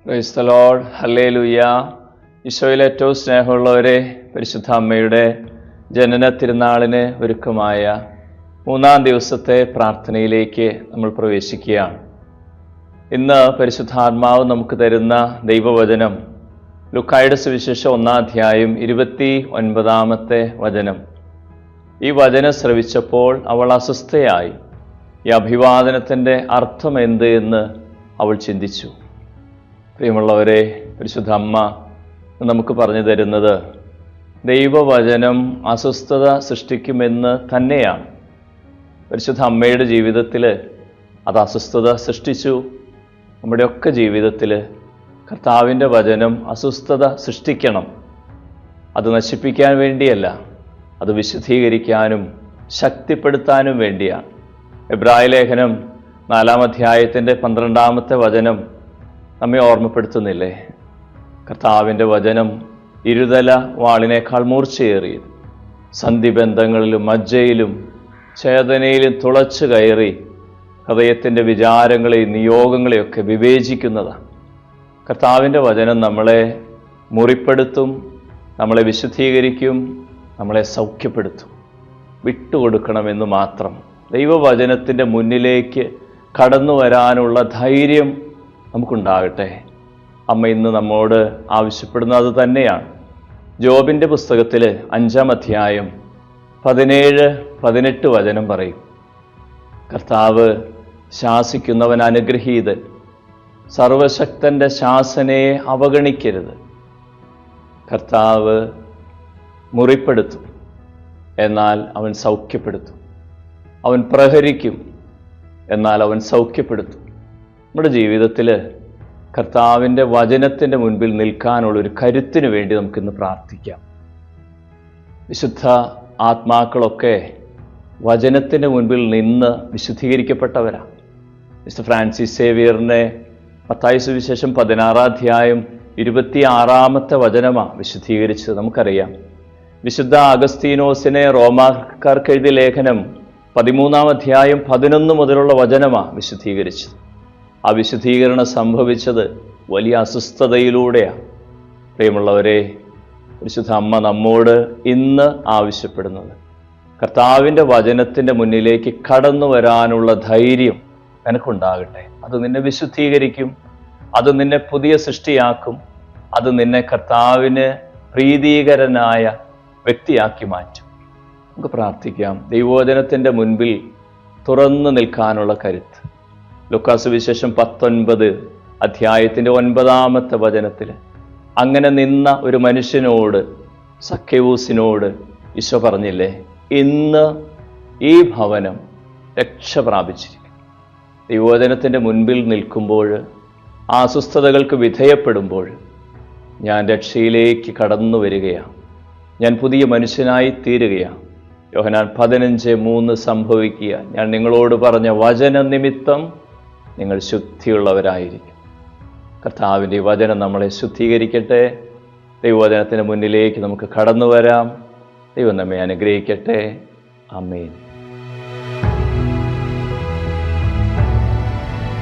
Praise the Lord. Hallelujah. ഈശോയിൽ ഏറ്റവും സ്നേഹമുള്ളവരെ, പരിശുദ്ധ അമ്മയുടെ ജനന തിരുനാളിന് ഒരുക്കമായ 3-ാം ദിവസത്തെ പ്രാർത്ഥനയിലേക്ക് നമ്മൾ പ്രവേശിക്കുകയാണ്. ഇന്ന് പരിശുദ്ധാത്മാവ് നമുക്ക് തരുന്ന ദൈവവചനം ലൂക്കായുടെ സുവിശേഷം 1-ാം അധ്യായം 29-ാമത്തെ വചനം. ഈ വചനം ശ്രവിച്ചപ്പോൾ അവൾ അസ്വസ്ഥയായി. ഈ അഭിവാദനത്തിൻ്റെ അർത്ഥം എന്ത് എന്ന് അവൾ ചിന്തിച്ചു. പ്രിയമുള്ളവരെ, പരിശുദ്ധ അമ്മ നമുക്ക് പറഞ്ഞു തരുന്നത് ദൈവവചനം അസ്വസ്ഥത സൃഷ്ടിക്കുമെന്ന് തന്നെയാണ്. പരിശുദ്ധ അമ്മയുടെ ജീവിതത്തിൽ അത് അസ്വസ്ഥത സൃഷ്ടിച്ചു. നമ്മുടെയൊക്കെ ജീവിതത്തിൽ കർത്താവിൻ്റെ വചനം അസ്വസ്ഥത സൃഷ്ടിക്കണം. അത് നശിപ്പിക്കാൻ വേണ്ടിയല്ല, അത് വിശുദ്ധീകരിക്കാനും ശക്തിപ്പെടുത്താനും വേണ്ടിയാണ്. എബ്രായ ലേഖനം 4-ാം അധ്യായത്തിൻ്റെ 12-ാമത്തെ വചനം നമ്മെ ഓർമ്മപ്പെടുത്തുന്നില്ലേ? കർത്താവിൻ്റെ വചനം ഇരുതല വാളിനേക്കാൾ മൂർച്ചയേറിയത്, സന്ധിബന്ധങ്ങളിലും മജ്ജയിലും ചേതനയിലും തുളച്ചു കയറി ഹൃദയത്തിൻ്റെ വിചാരങ്ങളെയും നിയോഗങ്ങളെയൊക്കെ വിവേചിക്കുന്നതാണ്. കർത്താവിൻ്റെ വചനം നമ്മളെ മുറിപ്പെടുത്തും, നമ്മളെ വിശുദ്ധീകരിക്കും, നമ്മളെ സൗഖ്യപ്പെടുത്തും. വിട്ടുകൊടുക്കണമെന്ന് മാത്രം. ദൈവവചനത്തിൻ്റെ മുന്നിലേക്ക് കടന്നു വരാനുള്ള ധൈര്യം നമുക്കുണ്ടാകട്ടെ. അമ്മ ഇന്ന് നമ്മോട് ആവശ്യപ്പെടുന്നത് അത് തന്നെയാണ്. ജോബിൻ്റെ പുസ്തകത്തിൽ 5-ാം അധ്യായം 17-18 വചനം പറയും, കർത്താവ് ശാസിക്കുന്നവൻ അനുഗ്രഹീതൻ, സർവശക്തൻ്റെ ശാസനയെ അവഗണിക്കരുത്. കർത്താവ് മുറിപ്പെടുത്തും, എന്നാൽ അവൻ സൗഖ്യപ്പെടുത്തും. അവൻ പ്രഹരിക്കും, എന്നാൽ അവൻ സൗഖ്യപ്പെടുത്തും. നമ്മുടെ ജീവിതത്തിൽ കർത്താവിൻ്റെ വചനത്തിൻ്റെ മുൻപിൽ നിൽക്കാനുള്ളൊരു കരുത്തിന് വേണ്ടി നമുക്കിന്ന് പ്രാർത്ഥിക്കാം. വിശുദ്ധ ആത്മാക്കളൊക്കെ വചനത്തിൻ്റെ മുൻപിൽ നിന്ന് വിശുദ്ധീകരിക്കപ്പെട്ടവരാണ്. മിസ്റ്റർ ഫ്രാൻസിസ് സേവിയറിനെ മത്തായി സുവിശേഷം 16-ാം അധ്യായം 26-ാമത്തെ വചനമാണ് വിശുദ്ധീകരിച്ചത്. നമുക്കറിയാം. വിശുദ്ധ അഗസ്തീനോസിനെ റോമാക്കാർക്ക് എഴുതിയ ലേഖനം 13-ാം അധ്യായം 11 മുതലുള്ള വചനമാണ് വിശുദ്ധീകരിച്ചത്. ആ വിശുദ്ധീകരണം സംഭവിച്ചത് വലിയ അസ്വസ്ഥതയിലൂടെയാണ്. പ്രിയമുള്ളവരെ, പരിശുദ്ധ അമ്മ നമ്മോട് ഇന്ന് ആവശ്യപ്പെടുന്നത് കർത്താവിൻ്റെ വചനത്തിൻ്റെ മുന്നിലേക്ക് കടന്നു വരാനുള്ള ധൈര്യം നിനക്കുണ്ടാകട്ടെ. അത് നിന്നെ വിശുദ്ധീകരിക്കും, അത് നിന്നെ പുതിയ സൃഷ്ടിയാക്കും, അത് നിന്നെ കർത്താവിന് പ്രീതികരനായ വ്യക്തിയാക്കി മാറ്റും. നമുക്ക് പ്രാർത്ഥിക്കാം. ദൈവവചനത്തിൻ്റെ മുൻപിൽ തുറന്നു നിൽക്കാനുള്ള കരുത്ത്. ലൂക്കാസ് വിശേഷം 19 അധ്യായത്തിൻ്റെ 9-ാമത്തെ വചനത്തിൽ അങ്ങനെ നിന്ന ഒരു മനുഷ്യനോട്, സഖ്യവൂസിനോട് ഈശോ പറഞ്ഞില്ലേ, ഇന്ന് ഈ ഭവനം രക്ഷ പ്രാപിച്ചിരിക്കും. ദൈവവചനത്തിൻ്റെ മുൻപിൽ നിൽക്കുമ്പോൾ, ആ അസ്വസ്ഥതകൾക്ക് വിധേയപ്പെടുമ്പോൾ, ഞാൻ രക്ഷയിലേക്ക് കടന്നു വരികയാണ്, ഞാൻ പുതിയ മനുഷ്യനായി തീരുകയാണ്. യോഹന്നാൻ 15:3 സംഭവിക്കുക, ഞാൻ നിങ്ങളോട് പറഞ്ഞ വചന നിമിത്തം നിങ്ങൾ ശുദ്ധിയുള്ളവരായിരിക്കും. കർത്താവിൻ്റെ വചനം നമ്മളെ ശുദ്ധീകരിക്കട്ടെ. ദൈവവചനത്തിന് മുന്നിലേക്ക് നമുക്ക് കടന്നു വരാം. ദൈവം നമ്മെ അനുഗ്രഹിക്കട്ടെ. ആമേൻ.